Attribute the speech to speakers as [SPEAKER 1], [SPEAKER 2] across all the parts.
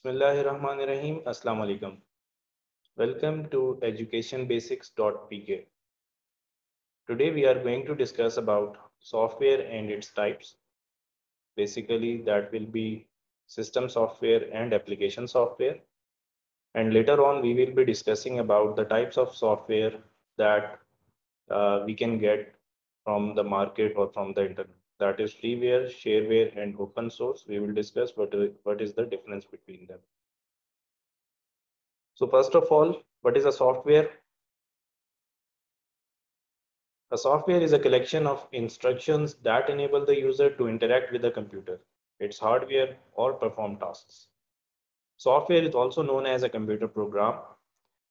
[SPEAKER 1] Bismillahirrahmanirrahim. Assalamu alaikum. Welcome to educationbasics.pk. Today we are going to discuss about software and its types. Basically, that will be system software and application software. And later on, we will be discussing about the types of software that we can get from the market or from the internet. That is freeware, shareware, and open source. We will discuss what is the difference between them. So first of all, what is a software? A software is a collection of instructions that enable the user to interact with the computer, its hardware, or perform tasks. Software is also known as a computer program.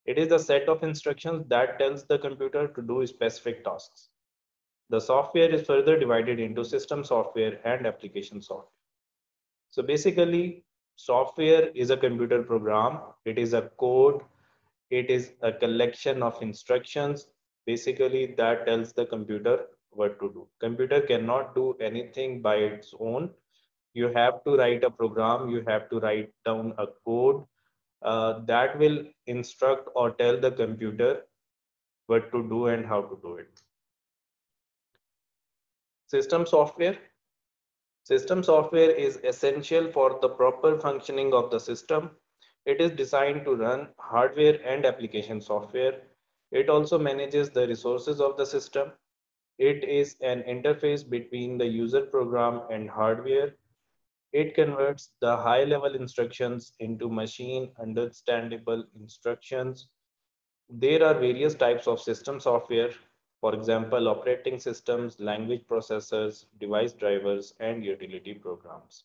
[SPEAKER 1] It is a set of instructions that tells the computer to do specific tasks. The software is further divided into system software and application software. So basically, software is a computer program. It is a code. It is a collection of instructions basically that tells the computer what to do. Computer cannot do anything by its own. You have to write a program, you have to write down a code that will instruct or tell the computer what to do and how to do it. System software. System software is essential for the proper functioning of the system. It is designed to run hardware and application software. It also manages the resources of the system. It is an interface between the user program and hardware. It converts the high-level instructions into machine understandable instructions. There are various types of system software. For example, operating systems, language processors, device drivers, and utility programs.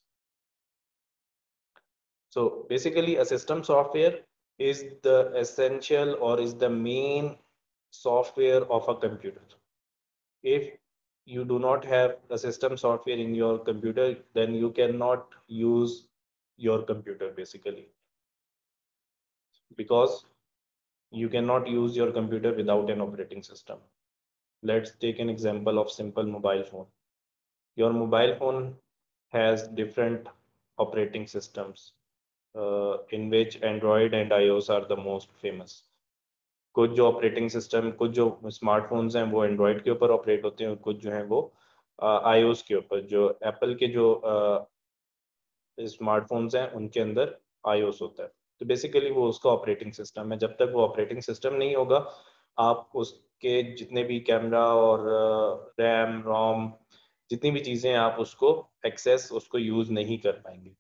[SPEAKER 1] So basically, a system software is the essential or is the main software of a computer. If you do not have a system software in your computer, then you cannot use your computer basically, because you cannot use your computer without an operating system. Let's take an example of simple mobile phone. Your mobile phone has different operating systems, in which Android and iOS are the most famous. कुछ जो operating system, कुछ जो smartphones हैं वो Android के ऊपर operate होते हैं और कुछ जो हैं वो iOS के ऊपर. जो एप्पल के जो स्मार्टफोन्स हैं उनके अंदर iOS होता है. तो बेसिकली वो उसका ऑपरेटिंग सिस्टम है. जब तक वो ऑपरेटिंग सिस्टम नहीं होगा, आप उसके जितने भी कैमरा और रैम रोम जितनी भी चीज़ें आप उसको एक्सेस उसको यूज़ नहीं कर पाएंगे.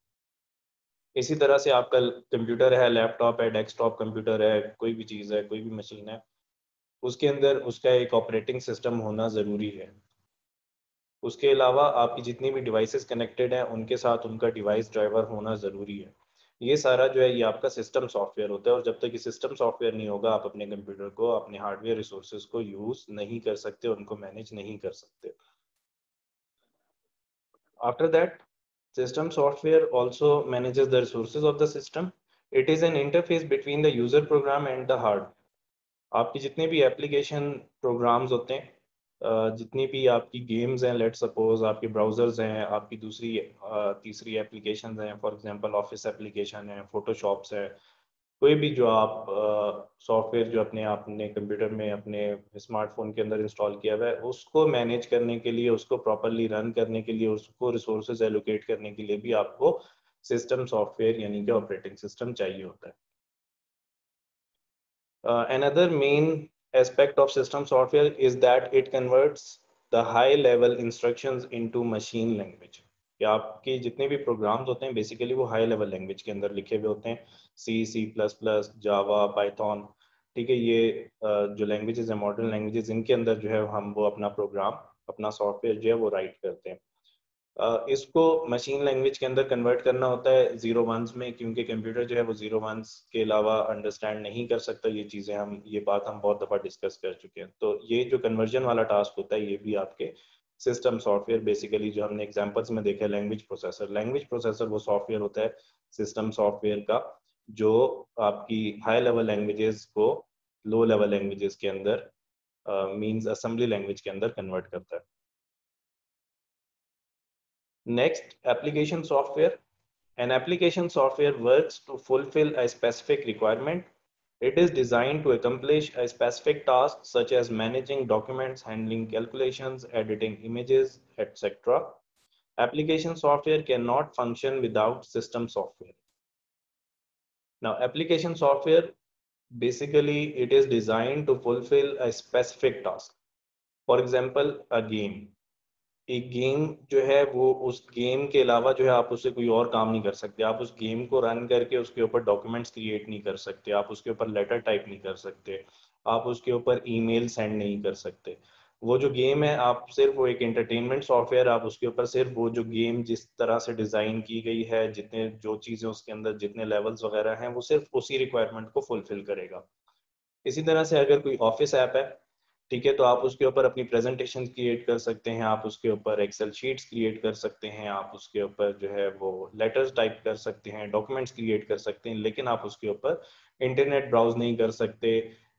[SPEAKER 1] इसी तरह से आपका कंप्यूटर है, लैपटॉप है, डेस्कटॉप कंप्यूटर है, कोई भी चीज़ है, कोई भी मशीन है, उसके अंदर उसका एक ऑपरेटिंग सिस्टम होना ज़रूरी है. उसके अलावा आपकी जितनी भी डिवाइसेस कनेक्टेड हैं उनके साथ उनका डिवाइस ड्राइवर होना ज़रूरी है. ये सारा जो है ये आपका सिस्टम सॉफ्टवेयर होता है, और जब तक ये सिस्टम सॉफ्टवेयर नहीं होगा आप अपने कंप्यूटर को, अपने हार्डवेयर रिसोर्सेज को यूज़ नहीं कर सकते, उनको मैनेज नहीं कर सकते. After that, system software also manages the resources of the system. It is an interface between the user program and the hardware. आपकी जितने भी एप्लीकेशन प्रोग्राम्स होते हैं, जितनी भी आपकी गेम्स हैं, लेट सपोज आपके ब्राउजर्स हैं, आपकी दूसरी तीसरी एप्लीकेशंस हैं, फॉर एग्जांपल ऑफिस एप्लीकेशन है, फोटोशॉप्स है, कोई भी जो आप सॉफ्टवेयर जो अपने कंप्यूटर में अपने स्मार्टफोन के अंदर इंस्टॉल किया हुआ है, उसको मैनेज करने के लिए, उसको प्रॉपरली रन करने के लिए, उसको रिसोर्सेज एलोकेट करने के लिए भी आपको सिस्टम सॉफ्टवेयर यानी कि ऑपरेटिंग सिस्टम चाहिए होता है. Another main aspect of system software is that it converts the high level instructions into machine language. कि आपके जितने भी प्रोग्राम्स होते हैं बेसिकली वो हाई लेवल लैंग्वेज के अंदर लिखे हुए होते हैं. C++, जावा, पाइथन, ठीक है, ये जो लैंग्वेजेस हैं, मॉडर्न लैंग्वेजेस, इनके अंदर जो है हम वो अपना प्रोग्राम, अपना सॉफ्टवेयर जो है वो राइट करते हैं. इसको मशीन लैंग्वेज के अंदर कन्वर्ट करना होता है जीरो वंस में, क्योंकि कंप्यूटर जो है वो जीरो वंस के अलावा अंडरस्टैंड नहीं कर सकता ये चीज़ें. ये बात हम बहुत दफ़ा डिस्कस कर चुके हैं. तो ये जो कन्वर्जन वाला टास्क होता है ये भी आपके सिस्टम सॉफ्टवेयर, बेसिकली जो हमने एग्जांपल्स में देखा है, लैंग्वेज प्रोसेसर वो सॉफ्टवेयर होता है सिस्टम सॉफ्टवेयर का, जो आपकी हाई लेवल लैंग्वेजेस को लो लेवल लैंग्वेजेस के अंदर मींस असेंबली लैंग्वेज के अंदर कन्वर्ट करता है. Next, application software. An application software works to fulfill a specific requirement. It is designed to accomplish a specific task such as managing documents, handling calculations, editing images, etc. Application software cannot function without system software. Now, application software basically it is designed to fulfill a specific task. For example, a game. एक game जो है वो उस game के अलावा जो है आप उससे कोई और काम नहीं कर सकते, आप उस गेम को रन करके उसके ऊपर डॉक्यूमेंट्स क्रिएट नहीं कर सकते, आप उसके ऊपर लेटर टाइप नहीं कर सकते, आप उसके ऊपर ईमेल सेंड नहीं कर सकते। वो जो गेम है आप सिर्फ वो एक एंटरटेनमेंट सॉफ्टवेयर, आप उसके ऊपर सिर्फ वो जो गेम जिस तरह से डिज़ाइन की गई है, जितने जो चीज़ें उसके अंदर जितने लेवल्स वगैरह हैं वो सिर्फ उसी रिक्वायरमेंट को फुलफिल करेगा। इसी तरह से अगर कोई ऑफिस ऐप है, ठीक है, तो आप उसके ऊपर अपनी प्रेजेंटेशन क्रिएट कर सकते हैं, आप उसके ऊपर एक्सेल शीट्स क्रिएट कर सकते हैं, आप उसके ऊपर जो है वो लेटर्स टाइप कर सकते हैं, डॉक्यूमेंट्स क्रिएट कर सकते हैं, लेकिन आप उसके ऊपर इंटरनेट ब्राउज नहीं कर सकते,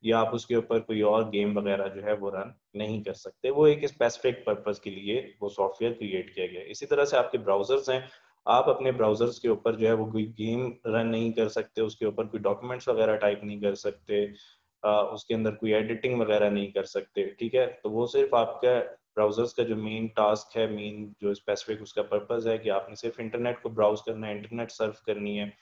[SPEAKER 1] या आप उसके ऊपर कोई और गेम वगैरह जो है वो रन नहीं कर सकते। वो एक स्पेसिफिक पर्पज के लिए वो सॉफ्टवेयर क्रिएट किया गया है। इसी तरह से आपके ब्राउजर्स हैं, आप अपने ब्राउजर्स के ऊपर जो है वो कोई गेम रन नहीं कर सकते, उसके ऊपर कोई डॉक्यूमेंट्स वगैरह टाइप नहीं कर सकते, उसके अंदर कोई एडिटिंग वगैरह नहीं कर सकते, ठीक है। तो वो सिर्फ आपका ब्राउजर्स का जो मेन टास्क है, मेन जो स्पेसिफिक उसका पर्पस है कि आपने सिर्फ इंटरनेट को ब्राउज करना है, इंटरनेट सर्फ करनी है,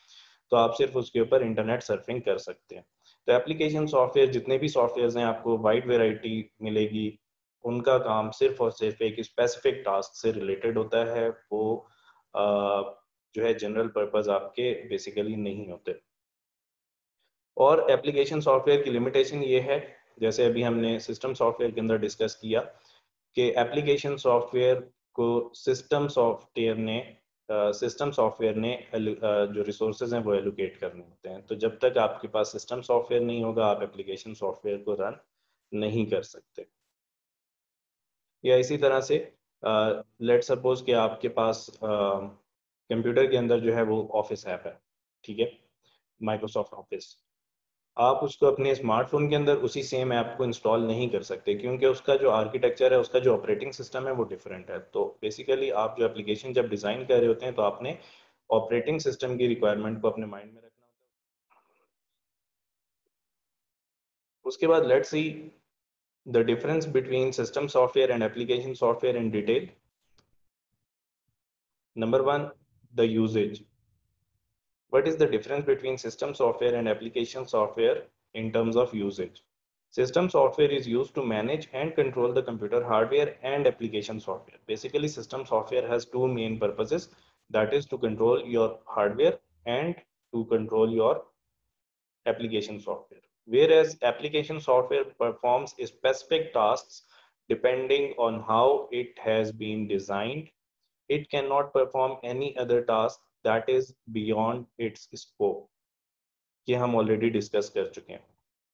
[SPEAKER 1] तो आप सिर्फ उसके ऊपर इंटरनेट सर्फिंग कर सकते हैं। तो एप्लीकेशन सॉफ्टवेयर जितने भी सॉफ्टवेयर हैं आपको वाइड वेराइटी मिलेगी, उनका काम सिर्फ और सिर्फ एक स्पेसिफिक टास्क से रिलेटेड होता है, वो जो है जनरल पर्पस आपके बेसिकली नहीं होते। और एप्लीकेशन सॉफ्टवेयर की लिमिटेशन ये है, जैसे अभी हमने सिस्टम सॉफ्टवेयर के अंदर डिस्कस किया कि एप्लीकेशन सॉफ्टवेयर को सिस्टम सॉफ्टवेयर ने जो रिसोर्सेज हैं वो एलोकेट करने होते हैं। तो जब तक आपके पास सिस्टम सॉफ्टवेयर नहीं होगा आप एप्लीकेशन सॉफ्टवेयर को रन नहीं कर सकते। या इसी तरह से लेट सपोज कि आपके पास कंप्यूटर के अंदर जो है वो ऑफिस ऐप है, ठीक है, माइक्रोसॉफ्ट ऑफिस। आप उसको अपने स्मार्टफोन के अंदर उसी सेम ऐप को इंस्टॉल नहीं कर सकते, क्योंकि उसका जो आर्किटेक्चर है, उसका जो ऑपरेटिंग सिस्टम है वो डिफरेंट है। तो बेसिकली आप जो एप्लीकेशन जब डिज़ाइन कर रहे होते हैं तो आपने ऑपरेटिंग सिस्टम की रिक्वायरमेंट को अपने माइंड में रखना होता है। उसके बाद let's see the difference between system software and application software in detail. Number one, the uses. What is the difference between system software and application software in terms of usage? System software is used to manage and control the computer hardware and application software. Basically, system software has two main purposes, that is to control your hardware and to control your application software. Whereas application software performs specific tasks depending on how it has been designed. It cannot perform any other task that is beyond its scope. ये हम already discuss कर चुके हैं।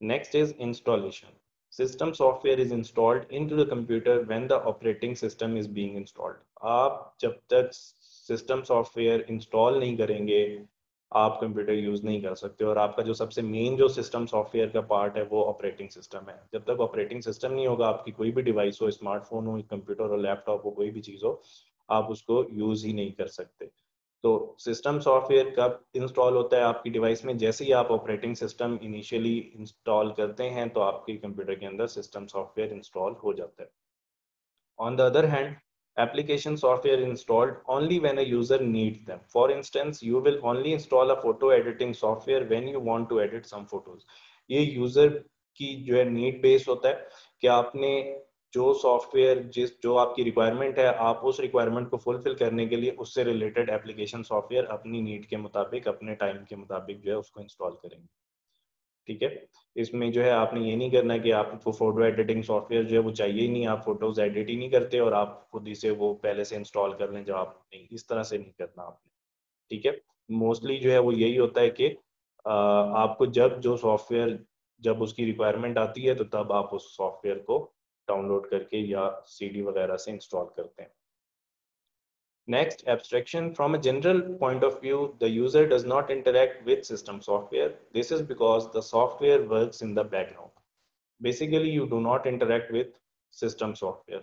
[SPEAKER 1] Next is installation. System software is installed into the computer when the operating system is being installed. आप जब तक system software install नहीं करेंगे आप कंप्यूटर यूज नहीं कर सकते। और आपका जो सबसे मेन जो सिस्टम सॉफ्टवेयर का पार्ट है वो ऑपरेटिंग सिस्टम है। जब तक ऑपरेटिंग सिस्टम नहीं होगा, आपकी कोई भी डिवाइस हो, स्मार्टफोन हो, कंप्यूटर हो, लैपटॉप हो, कोई भी चीज़ हो, आप उसको यूज ही नहीं कर सकते। तो सिस्टम सॉफ्टवेयर कब इंस्टॉल होता है आपकी डिवाइस में? जैसे ही आप ऑपरेटिंग सिस्टम इनिशियली इंस्टॉल करते हैं तो आपके कंप्यूटर के अंदर सिस्टम सॉफ्टवेयर इंस्टॉल हो जाता है। On the other hand, application software installed only when a user needs them. For instance, you will only install a photo editing software when you want to edit some photos. ये user की जो है need based होता है कि आपने जो software जो आपकी रिक्वायरमेंट है, आप उस रिक्वायरमेंट को फुलफिल करने के लिए उससे रिलेटेड एप्लीकेशन सॉफ्टवेयर अपनी नीड के मुताबिक, अपने टाइम के मुताबिक जो है उसको इंस्टॉल करेंगे, ठीक है। इसमें जो है आपने ये नहीं करना कि आपको फोटो एडिटिंग सॉफ्टवेयर जो है वो चाहिए ही नहीं, आप फोटोज एडिट ही नहीं करते और आप खुद ही से वो पहले से इंस्टॉल कर लें, जब आप नहीं, इस तरह से नहीं करना आपने, ठीक है। मोस्टली जो है वो यही होता है कि आपको जब जो सॉफ्टवेयर जब उसकी रिक्वायरमेंट आती है तो तब आप उस सॉफ्टवेयर को डाउनलोड करके या सीडी वगैरह से इंस्टॉल करते हैं। Next, abstraction. From a general point of view, the user does not interact with system software. This is because the software works in the background. Basically, you do not interact with system software.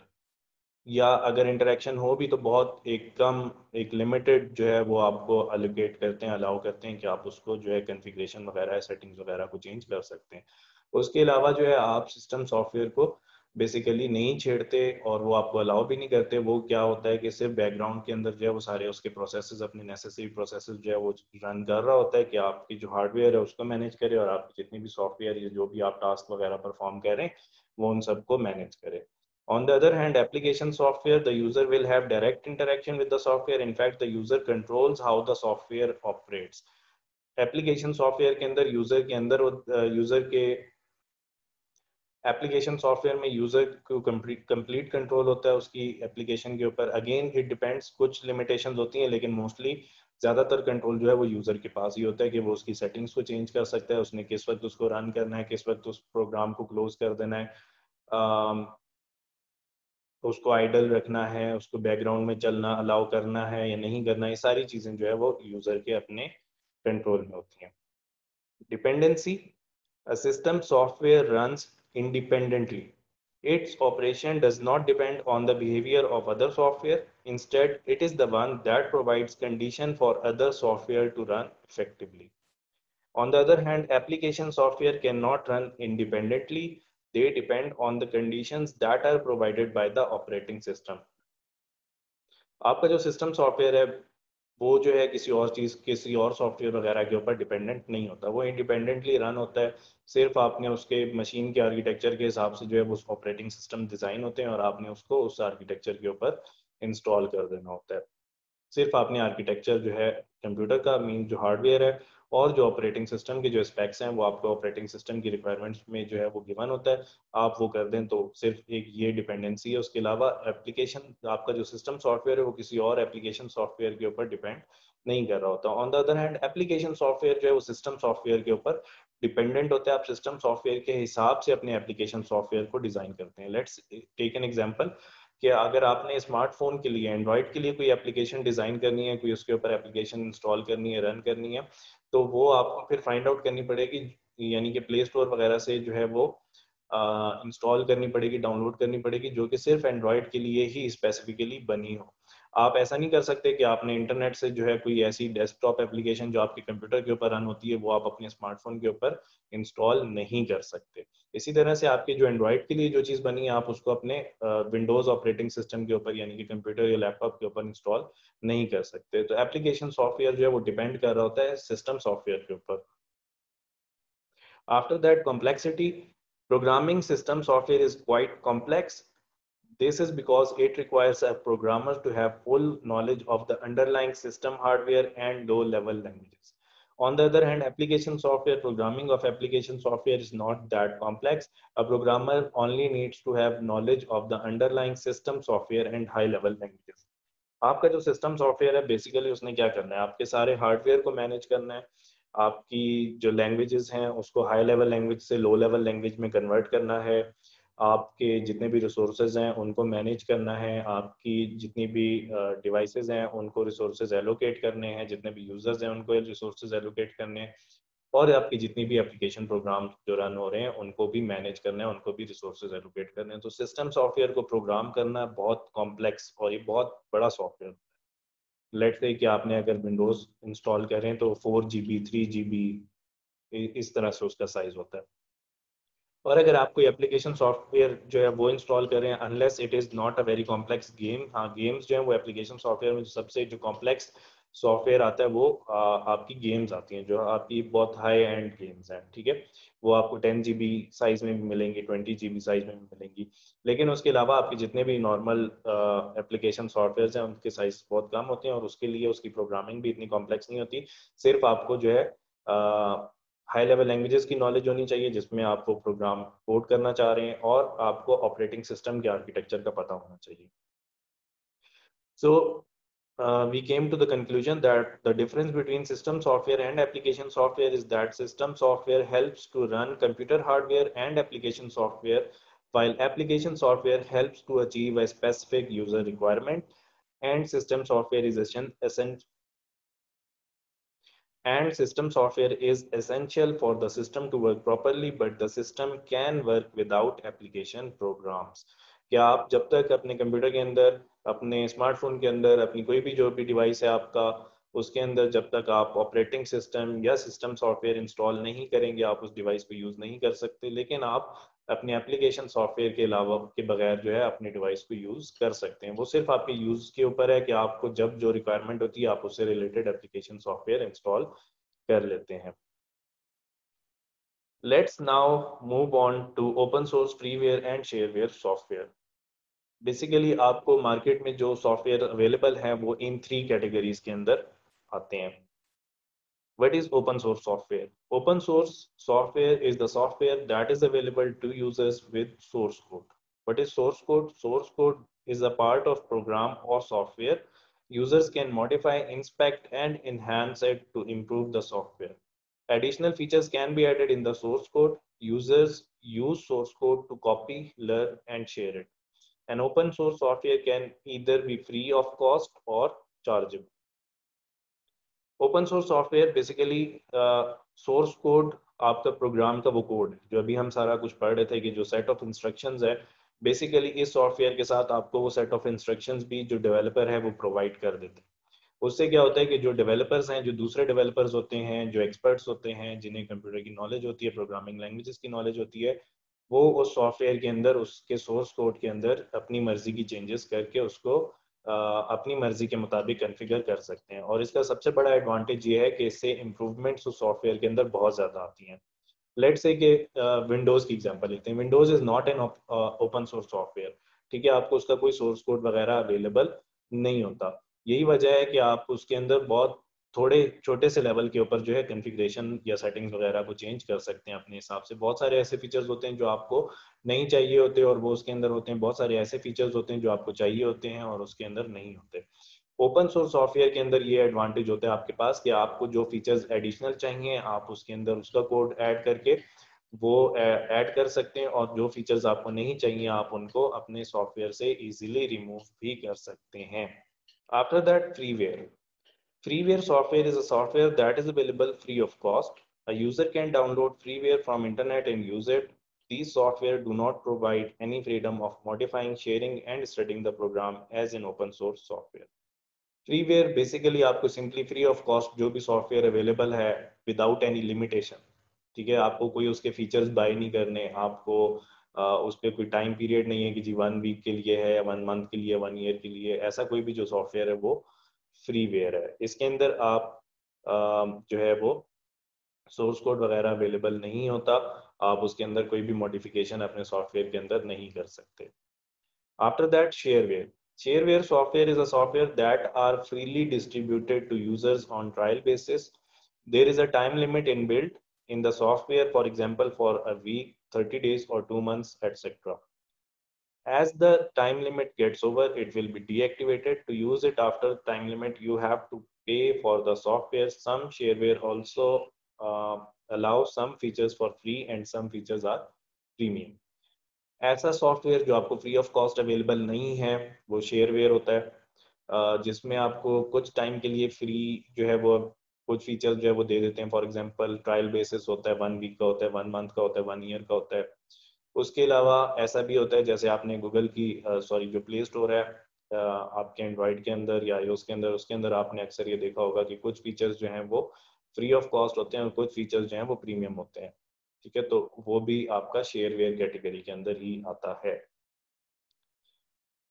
[SPEAKER 1] या अगर interaction हो भी तो बहुत एक कम, एक limited जो है वो आपको अलोकेट करते हैं, अलाउ करते हैं कि आप उसको जो है कॉन्फ़िगरेशन वगैरह सेटिंग्स वगैरह को चेंज कर सकते हैं। उसके अलावा जो है आप सिस्टम सॉफ्टवेयर को बेसिकली नहीं छेड़ते और वो आपको अलाउ भी नहीं करते। वो क्या होता है कि सिर्फ बैकग्राउंड के अंदर जो है वो सारे उसके प्रोसेसेस, अपने नेसेसरी प्रोसेसेस जो है वो रन कर रहा होता है कि आपकी जो हार्डवेयर है उसको मैनेज करे और आपकी जितनी भी सॉफ्टवेयर या जो भी आप टास्क वगैरह परफॉर्म करें वो उन सबको मैनेज करे। On the other hand, application software, the user will have direct interaction with the software. In fact, the user controls how the software operates. Application software के अंदर यूजर के अंदर यूजर के एप्लीकेशन सॉफ्टवेयर में user को complete control होता है उसकी एप्लीकेशन के ऊपर। अगेन इट डिपेंड्स, कुछ लिमिटेशंस होती हैं लेकिन मोस्टली ज्यादातर कंट्रोल जो है वो यूजर के पास ही होता है कि वो उसकी सेटिंग्स को चेंज कर सकता है, उसने किस वक्त उसको रन करना है, किस वक्त उस प्रोग्राम को क्लोज कर देना है, उसको आइडल रखना है, उसको बैकग्राउंड में चलना अलाउ करना है या नहीं करना, ये सारी चीजें जो है वो यूजर के अपने कंट्रोल में होती हैं। Dependency, a system software runs independently. Its operation does not depend on the behavior of other software. Instead, it is the one that provides condition for other software to run effectively. On the other hand, application software cannot run independently. They depend on the conditions that are provided by the operating system. आपका जो system software है वो जो है किसी और चीज़, किसी और सॉफ्टवेयर वगैरह के ऊपर डिपेंडेंट नहीं होता, वो इंडिपेंडेंटली रन होता है। सिर्फ आपने उसके मशीन के आर्किटेक्चर के हिसाब से जो है वो ऑपरेटिंग सिस्टम डिज़ाइन होते हैं और आपने उसको उस आर्किटेक्चर के ऊपर इंस्टॉल कर देना होता है। सिर्फ आपने आर्किटेक्चर जो है कंप्यूटर का मीन जो हार्डवेयर है और जो ऑपरेटिंग सिस्टम के जो स्पेक्स हैं वो आपको ऑपरेटिंग सिस्टम की रिक्वायरमेंट्स में जो है वो गिवन होता है, आप वो कर दें तो सिर्फ एक ये डिपेंडेंसी है। उसके अलावा एप्लीकेशन, आपका जो सिस्टम सॉफ्टवेयर है वो किसी और एप्लीकेशन सॉफ्टवेयर के ऊपर डिपेंड नहीं कर रहा होता। On the other hand application software जो है वो सिस्टम सॉफ्टवेयर के ऊपर डिपेंडेंट होता है। आप सिस्टम सॉफ्टवेयर के हिसाब से अपने एप्लीकेशन सॉफ्टवेयर को डिजाइन करते हैं। लेट्स टेक एन एग्जांपल कि अगर आपने स्मार्टफोन के लिए, एंड्रॉइड के लिए कोई एप्लीकेशन डिजाइन करनी है, कोई उसके ऊपर एप्लीकेशन इंस्टॉल करनी है, रन करनी है, तो वो आपको फिर फाइंड आउट करनी पड़ेगी, यानी कि प्ले स्टोर वगैरह से जो है वो इंस्टॉल करनी पड़ेगी, डाउनलोड करनी पड़ेगी, जो कि सिर्फ एंड्रॉइड के लिए ही स्पेसिफिकली बनी हो। आप ऐसा नहीं कर सकते कि आपने इंटरनेट से जो है कोई ऐसी डेस्कटॉप एप्लीकेशन जो आपके कंप्यूटर के ऊपर रन होती है वो आप अपने स्मार्टफोन के ऊपर इंस्टॉल नहीं कर सकते। इसी तरह से आपकी जो एंड्रॉइड के लिए जो चीज़ बनी है आप उसको अपने विंडोज ऑपरेटिंग सिस्टम के ऊपर यानी कि कंप्यूटर या लैपटॉप के ऊपर इंस्टॉल नहीं कर सकते। तो एप्लीकेशन सॉफ्टवेयर जो है वो डिपेंड कर रहा होता है सिस्टम सॉफ्टवेयर के ऊपर। After that complexity, programming system software is quite complex. This is because it requires a programmer to have full knowledge of the underlying system hardware and low-level languages. On the other hand, application software, programming of application software is not that complex. A programmer only needs to have knowledge of the underlying system software and high-level languages. आपका जो system software है basically उसने क्या करना है, आपके सारे hardware को मैनेज करना है, आपकी जो लैंग्वेजेस हैं उसको हाई लेवल लैंग्वेज से लो लेवल लैंग्वेज में कन्वर्ट करना है, आपके जितने भी रिसोर्सेज हैं उनको मैनेज करना है, आपकी जितनी भी डिवाइसेस हैं उनको रिसोर्सेज एलोकेट करने हैं, जितने भी यूजर्स हैं उनको रिसोर्सेज एलोकेट करने हैं, और आपकी जितनी भी एप्लीकेशन प्रोग्राम जो रन हो रहे हैं उनको भी मैनेज करना है, उनको भी रिसोर्सेज एलोकेट करने हैं। तो सिस्टम सॉफ्टवेयर को प्रोग्राम करना बहुत कॉम्प्लेक्स और ये बहुत बड़ा सॉफ्टवेयर। लेट्स से कि आपने अगर विंडोज इंस्टॉल करें तो 4 GB 3 GB इस तरह से उसका साइज होता है। और अगर आप कोई एप्लीकेशन सॉफ्टवेयर जो है वो इंस्टॉल करें, unless it is not a very complex game, हाँ गेम्स जो है वो एप्लीकेशन सॉफ्टवेयर में सबसे जो कॉम्प्लेक्स सॉफ्टवेयर आता है वो आपकी गेम्स आती हैं जो आपकी बहुत हाई एंड गेम्स हैं, ठीक है। वो आपको 10 GB साइज में भी मिलेंगी, 20 GB साइज में भी मिलेंगी। लेकिन उसके अलावा आपके जितने भी नॉर्मल एप्लीकेशन सॉफ्टवेयर हैं उनके साइज बहुत कम होते हैं और उसके लिए उसकी प्रोग्रामिंग भी इतनी कॉम्प्लेक्स नहीं होती। सिर्फ आपको जो है हाई लेवल लैंग्वेजेस की नॉलेज होनी चाहिए जिसमें आप वो प्रोग्राम कोड करना चाह रहे हैं, और आपको ऑपरेटिंग सिस्टम के आर्किटेक्चर का पता होना चाहिए। So we came to the conclusion that the difference between system software and application software is that system software helps to run computer hardware and application software, while application software helps to achieve a specific user requirement, and system software is essential for the system to work properly, but the system can work without application programs. कि आप जब तक अपने computer के अंदर, अपने smartphone के अंदर, अपनी कोई भी जो भी डिवाइस है आपका, उसके अंदर जब तक आप ऑपरेटिंग सिस्टम या सिस्टम सॉफ्टवेयर इंस्टॉल नहीं करेंगे, आप उस डिवाइस को यूज़ नहीं कर सकते। लेकिन आप अपने एप्लीकेशन सॉफ्टवेयर के अलावा के बगैर जो है अपने डिवाइस को यूज़ कर सकते हैं। वो सिर्फ आपके यूज़ के ऊपर है कि आपको जब जो रिक्वायरमेंट होती है आप उससे रिलेटेड एप्लीकेशन सॉफ्टवेयर इंस्टॉल कर लेते हैं। Let's now move on to open source freeware and shareware software. Basically आपको मार्केट में जो सॉफ्टवेयर अवेलेबल है वो इन 3 कैटेगरीज के अंदर आते हैं। What is open source software? Open source software is the software that is available to users with source code. What is source code? Source code is a part of program or software. Users can modify, inspect, and enhance it to improve the software. Additional features can be added in the source code. Users use source code to copy, learn, and share it. An open source software can either be free of cost or chargeable. Open source software basically source code, आपका programme का वो code जो अभी हम सारा कुछ पढ़ रहे थे कि जो सेट ऑफ इंस्ट्रक्शंस है, बेसिकली इस सॉफ्टवेयर के साथ आपको वो सेट ऑफ इंस्ट्रक्शंस भी जो डेवलपर है वो प्रोवाइड कर देते हैं। उससे क्या होता है कि जो डेवलपर्स हैं, जो दूसरे डेवलपर्स होते हैं, जो एक्सपर्ट्स होते हैं, जिन्हें कंप्यूटर की नॉलेज होती है, प्रोग्रामिंग लैंग्वेजेस की नॉलेज होती है, वो उस सॉफ्टवेयर के अंदर, उसके सोर्स कोड के अंदर अपनी मर्जी की चेंजेस करके उसको अपनी मर्जी के मुताबिक कॉन्फ़िगर कर सकते हैं। और इसका सबसे बड़ा एडवांटेज ये है कि इससे इम्प्रूवमेंट्स उस सॉफ्टवेयर के अंदर बहुत ज़्यादा आती हैं। लेट्स से कि विंडोज़ की एग्जांपल लेते हैं। Windows is not an open source software, ठीक है? आपको उसका कोई सोर्स कोड वगैरह अवेलेबल नहीं होता। यही वजह है कि आप उसके अंदर बहुत थोड़े छोटे से लेवल के ऊपर जो है कॉन्फ़िगरेशन या सेटिंग्स वगैरह को चेंज कर सकते हैं अपने हिसाब से। बहुत सारे ऐसे फीचर्स होते हैं जो आपको नहीं चाहिए होते और वो उसके अंदर होते हैं। बहुत सारे ऐसे फीचर्स होते हैं जो आपको चाहिए होते हैं और उसके अंदर नहीं होते। ओपन सोर्स सॉफ्टवेयर के अंदर ये एडवांटेज होता है आपके पास कि आपको जो फीचर्स एडिशनल चाहिए, आप उसके अंदर उसका कोड ऐड करके वो ऐड कर सकते हैं, और जो फीचर्स आपको नहीं चाहिए आप उनको अपने सॉफ्टवेयर से इजीली रिमूव भी कर सकते हैं। After that, freeware. Freeware software is a software that is available free of cost. A user can download freeware from internet and use it. These software do not provide any freedom of modifying, sharing, and studying the program as in open source software. Freeware basically आपको simply free of cost जो भी software available है without any limitation, ठीक है? आपको कोई उसके features bye नहीं करने, आपको उस पर कोई टाइम पीरियड नहीं है कि जी 1 वीक के लिए है, 1 मंथ के लिए, 1 ईयर के लिए, ऐसा कोई भी जो सॉफ्टवेयर है वो फ्रीवेयर है। इसके अंदर आप जो है वो सोर्स कोड वगैरह अवेलेबल नहीं होता, आप उसके अंदर कोई भी मॉडिफिकेशन अपने सॉफ्टवेयर के अंदर नहीं कर सकते। After that, shareware. Shareware software is a software that are freely distributed to users on trial basis. There is a time limit inbuilt in the software, for example, for a week, 30 days, or 2 months, etc. As the time limit gets over, it will be deactivated. To use it after time limit, you have to pay for the software. Some shareware also allow some features for free and some features are premium. ऐसा software जो आपको free of cost available नहीं है वो shareware होता है, जिसमें आपको कुछ टाइम के लिए फ्री जो है वो कुछ फीचर्स जो है वो दे देते हैं। फॉर एग्जांपल ट्रायल बेसिस होता है, 1 वीक का होता है, 1 मंथ का होता है, 1 ईयर का होता है। उसके अलावा ऐसा भी होता है जैसे आपने गूगल की सॉरी जो प्ले स्टोर है आपके एंड्रॉइड के अंदर या iOS के अंदर, उसके अंदर आपने अक्सर ये देखा होगा कि कुछ फीचर्स जो हैं वो फ्री ऑफ कॉस्ट होते हैं और कुछ फीचर्स जो हैं वो प्रीमियम होते हैं, ठीक है? तो वो भी आपका शेयरवेयर कैटेगरी के अंदर ही आता है।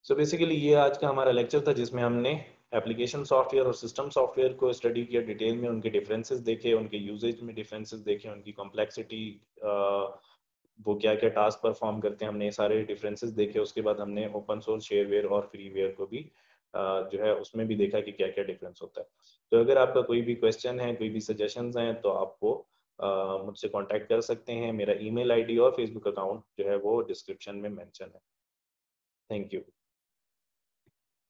[SPEAKER 1] सो बेसिकली ये आज का हमारा लेक्चर था जिसमें हमने एप्लीकेशन सॉफ्टवेयर और सिस्टम सॉफ्टवेयर को स्टडी किया, डिटेल में उनके डिफरेंसेस देखे, उनके यूजेज में डिफरेंसेस देखे, उनकी कॉम्प्लेक्सिटी, वो क्या क्या टास्क परफॉर्म करते हैं, हमने ये सारे डिफरेंसेस देखे। उसके बाद हमने ओपन सोर्स शेयरवेयर और फ्रीवेयर को भी जो है उसमें भी देखा कि क्या क्या डिफरेंस होता है। तो अगर आपका कोई भी क्वेश्चन है, कोई भी सजेशंस हैं, तो आप वो मुझसे कांटेक्ट कर सकते हैं। मेरा ईमेल आईडी और फेसबुक अकाउंट जो है वो डिस्क्रिप्शन में मेंशन है। Thank you.